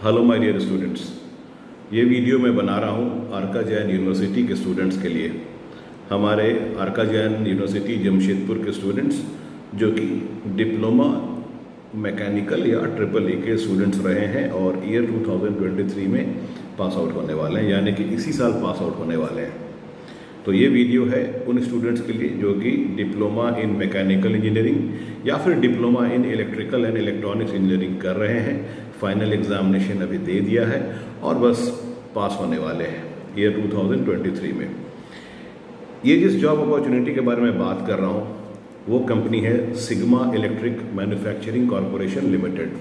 Hello my dear students, ये video मैं बना रहा हूँ आर्का जैन यूनिवर्सिटी के स्टूडेंट्स के लिए। हमारे आर्का जैन यूनिवर्सिटी जमशेदपुर के स्टूडेंट्स जो कि डिप्लोमा मैकेनिकल या ट्रिपल ई के स्टूडेंट्स रहे हैं और ईयर 2023 में पास आउट होने वाले हैं, यानी कि इसी साल पास आउट होने वाले हैं। तो ये वीडियो है उन स्टूडेंट्स के लिए जो कि डिप्लोमा इन मैकेनिकल इंजीनियरिंग या फिर diploma in electrical and electronics engineering कर रहे हैं। फाइनल एग्जामिनेशन अभी दे दिया है और बस पास होने वाले हैं ईयर 2023 में। ये जिस जॉब अपॉर्चुनिटी के बारे में बात कर रहा हूँ वो कंपनी है sigma electric manufacturing corporation limited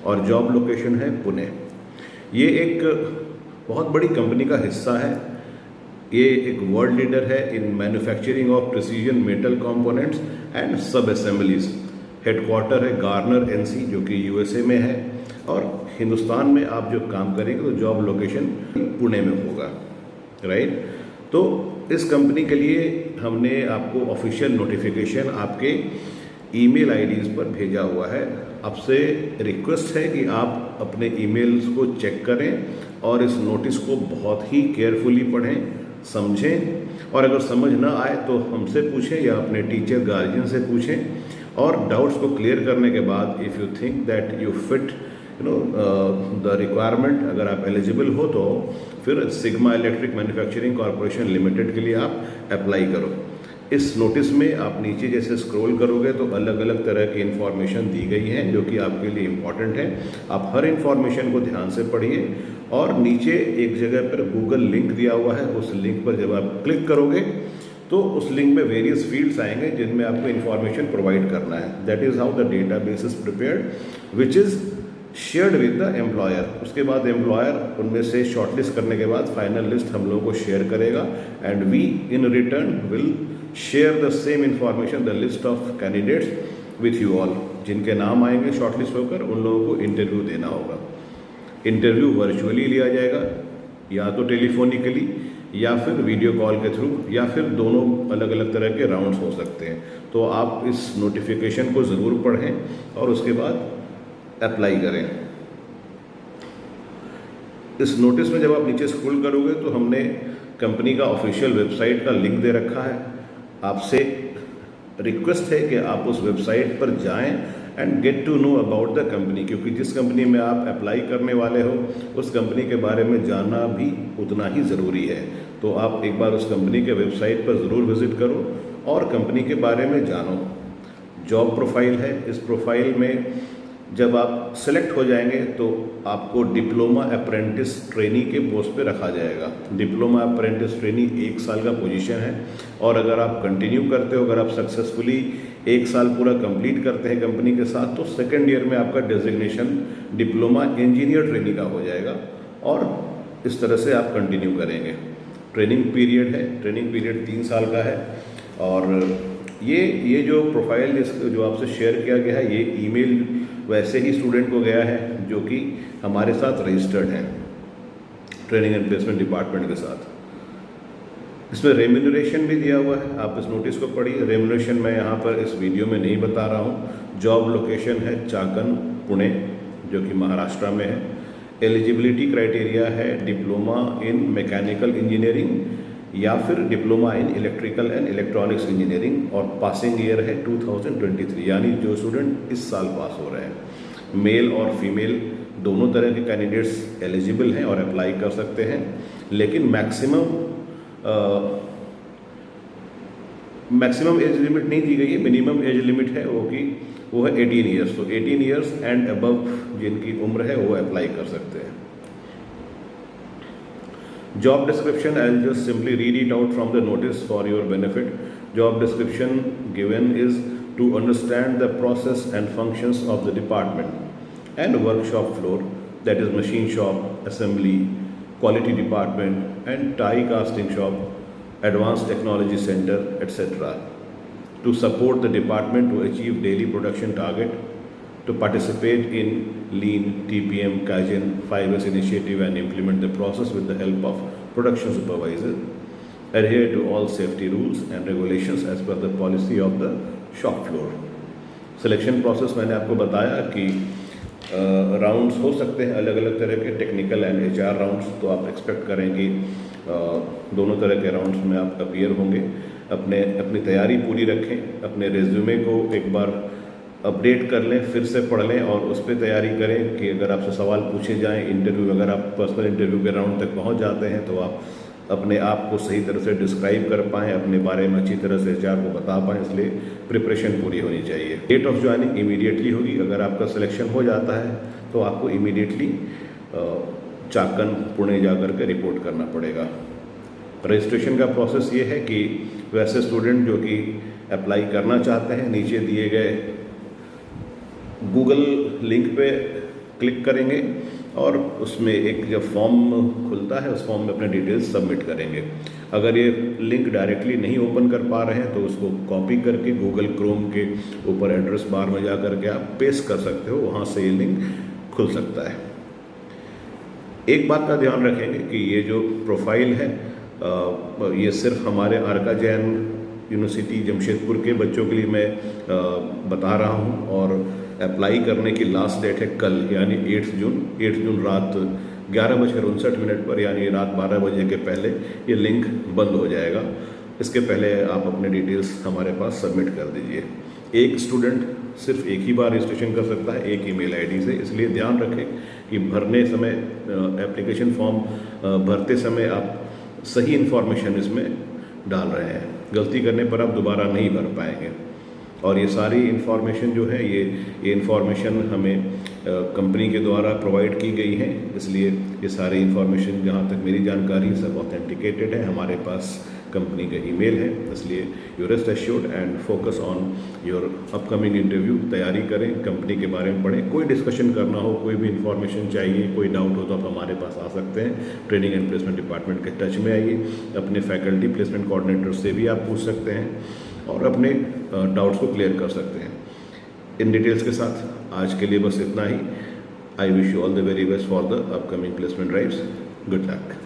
और जॉब लोकेशन है पुणे। ये एक बहुत बड़ी कंपनी का हिस्सा है। ये एक वर्ल्ड लीडर है in manufacturing of precision metal components and सब असेंबलीज। हेडक्वार्टर है गार्नर एनसी जो कि यूएसए में है और हिंदुस्तान में आप जो काम करेंगे तो जॉब लोकेशन पुणे में होगा, राइट। तो इस कंपनी के लिए हमने आपको ऑफिशियल नोटिफिकेशन आपके ईमेल आईडीज़ पर भेजा हुआ है। आपसे रिक्वेस्ट है कि आप अपने ईमेल्स को चेक करें और इस नोटिस को बहुत ही केयरफुली पढ़ें, समझें और अगर समझ ना आए तो हमसे पूछें या अपने टीचर गार्जियन से पूछें। और डाउट्स को क्लियर करने के बाद if you think that you fit the requirement, अगर आप एलिजिबल हो तो फिर sigma electric manufacturing corporation limited के लिए आप अप्लाई करो। इस नोटिस में आप नीचे जैसे स्क्रॉल करोगे तो अलग अलग तरह की इन्फॉर्मेशन दी गई है जो कि आपके लिए इम्पॉर्टेंट है। आप हर इन्फॉर्मेशन को ध्यान से पढ़िए और नीचे एक जगह पर गूगल लिंक दिया हुआ है, उस लिंक पर जब आप क्लिक करोगे तो उस लिंक में वेरियस फील्ड्स आएंगे जिनमें आपको इन्फॉर्मेशन प्रोवाइड करना है। That is how the database is prepared which is shared with the employer. उसके बाद एम्प्लॉयर उनमें से शॉर्टलिस्ट करने के बाद फाइनल लिस्ट हम लोगों को शेयर करेगा and we in return will share the same information the list of candidates with you all. जिनके नाम आएंगे शॉर्टलिस्ट होकर उन लोगों को इंटरव्यू देना होगा। इंटरव्यू वर्चुअली लिया जाएगा, या तो टेलीफोनिकली या फिर वीडियो कॉल के थ्रू या फिर दोनों अलग अलग तरह के राउंड्स हो सकते हैं। तो आप इस नोटिफिकेशन को ज़रूर पढ़ें और उसके बाद अप्लाई करें। इस नोटिस में जब आप नीचे स्क्रॉल करोगे तो हमने कंपनी का ऑफिशियल वेबसाइट का लिंक दे रखा है। आपसे रिक्वेस्ट है कि आप उस वेबसाइट पर जाएं and get to know about the company, क्योंकि जिस कंपनी में आप अप्लाई करने वाले हो उस कंपनी के बारे में जानना भी उतना ही ज़रूरी है। तो आप एक बार उस कंपनी के वेबसाइट पर ज़रूर विज़िट करो और कंपनी के बारे में जानो। जॉब प्रोफाइल है, इस प्रोफाइल में जब आप सेलेक्ट हो जाएंगे तो आपको डिप्लोमा अप्रेंटिस ट्रेनी के पोस्ट पे रखा जाएगा। डिप्लोमा अप्रेंटिस ट्रेनी 1 साल का पोजीशन है और अगर आप कंटिन्यू करते हो, अगर आप सक्सेसफुली 1 साल पूरा कंप्लीट करते हैं कंपनी के साथ, तो सेकेंड ईयर में आपका डेजिग्नेशन डिप्लोमा इंजीनियर ट्रेनी का हो जाएगा और इस तरह से आप कंटिन्यू करेंगे। ट्रेनिंग पीरियड है, ट्रेनिंग पीरियड 3 साल का है और ये जो प्रोफाइल जो आपसे शेयर किया गया है ये ईमेल वैसे ही स्टूडेंट को गया है जो कि हमारे साथ रजिस्टर्ड हैं ट्रेनिंग एंड प्लेसमेंट डिपार्टमेंट के साथ। इसमें रेम्यूनरेशन भी दिया हुआ है, आप इस नोटिस को पढ़िए। रेम्यूनरेशन मैं यहाँ पर इस वीडियो में नहीं बता रहा हूँ। जॉब लोकेशन है चाकन पुणे जो कि महाराष्ट्र में है। एलिजिबिलिटी क्राइटेरिया है डिप्लोमा इन मैकेनिकल इंजीनियरिंग या फिर diploma in electrical and electronics engineering और पासिंग ईयर है 2023, यानी जो स्टूडेंट इस साल पास हो रहे हैं। मेल और फीमेल दोनों तरह के कैंडिडेट्स एलिजिबल हैं और अप्लाई कर सकते हैं, लेकिन मैक्सिमम एज लिमिट नहीं दी गई है। मिनिमम एज लिमिट है वो है 18 ईयर्स। तो 18 ईयर्स एंड अबव जिनकी उम्र है वो अप्लाई कर सकते हैं। Job description, I'll just simply read it out from the notice for your benefit. Job description given is to understand the process and functions of the department and workshop floor, that is machine shop, assembly, quality department and die casting shop, advanced technology center, etc. To support the department to achieve daily production target, to participate in Lean, TPM, Kaizen, 5S initiative and implement the process with the help of production supervisor, adhere to all safety rules and regulations as per the policy of the shop floor. Selection process मैंने आपको बताया कि rounds हो सकते हैं अलग अलग तरह के, टेक्निकल एंड HR राउंड्स। तो आप एक्सपेक्ट करें कि दोनों तरह के राउंड्स में आप अपीयर होंगे। अपनी तैयारी पूरी रखें, अपने रेज्यूमे को एक बार अपडेट कर लें, फिर से पढ़ लें और उस पर तैयारी करें कि अगर आपसे सवाल पूछे जाएं इंटरव्यू, अगर आप पर्सनल इंटरव्यू के राउंड तक पहुंच जाते हैं तो आप अपने आप को सही तरह से डिस्क्राइब कर पाएँ, अपने बारे में अच्छी तरह से HR को बता पाएँ, इसलिए प्रिपरेशन पूरी होनी चाहिए। डेट ऑफ ज्वाइनिंग इमीडिएटली होगी। अगर आपका सिलेक्शन हो जाता है तो आपको इमीडिएटली चाकन पुणे जा कर के रिपोर्ट करना पड़ेगा। रजिस्ट्रेशन का प्रोसेस ये है कि वैसे स्टूडेंट जो कि अप्लाई करना चाहते हैं, नीचे दिए गए गूगल लिंक पे क्लिक करेंगे और उसमें एक जब फॉर्म खुलता है उस फॉर्म में अपने डिटेल्स सबमिट करेंगे। अगर ये लिंक डायरेक्टली नहीं ओपन कर पा रहे हैं तो उसको कॉपी करके गूगल क्रोम के ऊपर एड्रेस बार में जा करके आप पेस्ट कर सकते हो, वहाँ से ये लिंक खुल सकता है। एक बात का ध्यान रखेंगे कि ये जो प्रोफाइल है ये सिर्फ हमारे आरका जैन यूनिवर्सिटी जमशेदपुर के बच्चों के लिए मैं बता रहा हूँ और अप्लाई करने की लास्ट डेट है कल, यानी 8 जून रात 11:59 पर, यानी रात 12 बजे के पहले ये लिंक बंद हो जाएगा। इसके पहले आप अपने डिटेल्स हमारे पास सबमिट कर दीजिए। एक स्टूडेंट सिर्फ एक ही बार रजिस्ट्रेशन कर सकता है एक ईमेल आईडी से, इसलिए ध्यान रखें कि भरने समय एप्लीकेशन फॉर्म भरते समय आप सही इन्फॉर्मेशन इसमें डाल रहे हैं। गलती करने पर आप दोबारा नहीं भर पाएंगे। और ये सारी इन्फॉर्मेशन जो है ये इन्फॉर्मेशन हमें कंपनी के द्वारा प्रोवाइड की गई है, इसलिए ये सारी इन्फॉर्मेशन जहाँ तक मेरी जानकारी सब ऑथेंटिकेटेड है। हमारे पास कंपनी का ईमेल है, इसलिए you rest assured and focus on your upcoming interview. तैयारी करें, कंपनी के बारे में पढ़ें। कोई डिस्कशन करना हो, कोई भी इन्फॉर्मेशन चाहिए, कोई डाउट हो तो आप हमारे पास आ सकते हैं। ट्रेनिंग एंड प्लेसमेंट डिपार्टमेंट के टच में आइए। अपने फैकल्टी प्लेसमेंट कोऑर्डिनेटर से भी आप पूछ सकते हैं और अपने डाउट्स को क्लियर कर सकते हैं। इन डिटेल्स के साथ आज के लिए बस इतना ही। I wish you all the very best for the upcoming placement drives. Good luck.